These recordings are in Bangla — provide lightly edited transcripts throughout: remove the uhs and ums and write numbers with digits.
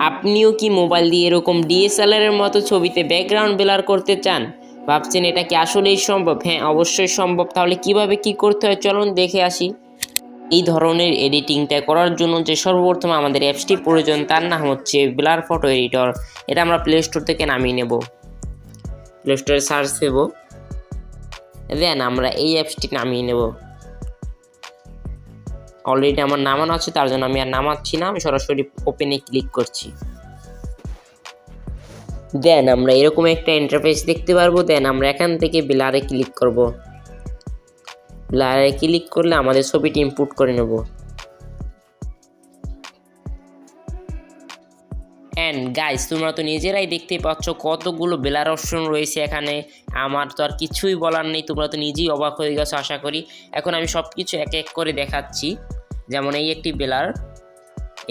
আপনিও কি মোবাইল দিয়ে এরকম ডিএসএলআর এর মতো ছবিতে ব্যাকগ্রাউন্ড ব্লার করতে চান? ভাবছেন এটা কি আসলেই সম্ভব? হ্যাঁ, অবশ্যই সম্ভব। তাহলে কিভাবে কি করতে হয় চলুন দেখে আসি। এই ধরনের এডিটিংটা করার জন্য যে সর্বপ্রথম আমাদের অ্যাপসটি প্রয়োজন তার নাম হচ্ছে ব্লার ফটো এডিটর। এটা আমরা প্লে স্টোর থেকে নামিয়ে নেব। প্লে স্টোরে সার্চ দেব, দেন আমরা এই অ্যাপসটি নামিয়ে নেব। অলরেডি আমার নামানো আছে, তার জন্য আমি আর নামাচ্ছি না, আমি সরাসরি ওপেনে ক্লিক করছি। দেন আমরা এরকম একটা ইন্টারফেস দেখতে পারবো। দেন আমরা এখান থেকে ব্লারে ক্লিক করব। ব্লারে ক্লিক করলে আমাদের ছবিটি ইনপুট করে নেব। অ্যান্ড গাইস, তোমরা তো নিজেরাই দেখতে পাচ্ছ কতগুলো ব্লার অপশন রয়েছে এখানে। আমার তো আর কিছুই বলার নেই, তোমরা তো নিজেই অবাক হয়ে গেছো আশা করি। এখন আমি সব কিছু এক এক করে দেখাচ্ছি। যেমন এই একটি ব্লার,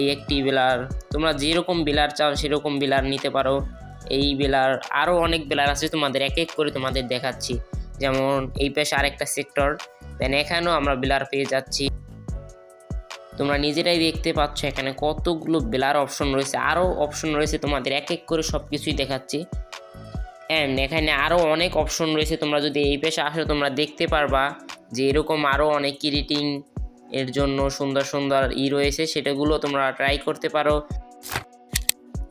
এই একটি ব্লার, তোমরা যেরকম ব্লার চাও সেরকম ব্লার নিতে পারো। এই ব্লার আরও অনেক ব্লার আছে, তোমাদের এক এক করে তোমাদের দেখাচ্ছি। যেমন এই পাশে আরেকটা সেক্টর, দেন এখানেও আমরা ব্লার পেয়ে যাচ্ছি। তোমরা নিজেরাই দেখতে পাচ্ছ এখানে কতগুলো ব্লার অপশন রয়েছে, আরও অপশন রয়েছে, তোমাদের এক এক করে সব কিছুই দেখাচ্ছি। অ্যান্ড এখানে আরও অনেক অপশন রয়েছে, তোমরা যদি এই পেশে আসো তোমরা দেখতে পারবা যে এরকম আরও অনেক এডিটিং এর জন্য সুন্দর সুন্দর রয়েছে, সেটাগুলো তোমরা ট্রাই করতে পারো।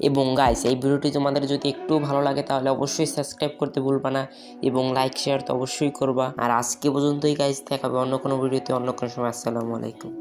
এবং গাইস, এই ভিডিওটি তোমাদের যদি একটু ভালো লাগে তাহলে অবশ্যই সাবস্ক্রাইব করতে ভুলবা না, এবং লাইক শেয়ার তো অবশ্যই করবা। আর আজকে পর্যন্তই গাইস, দেখাবে অন্য কোনো ভিডিওতে অন্য কোনো সময়। আসসালামু আলাইকুম।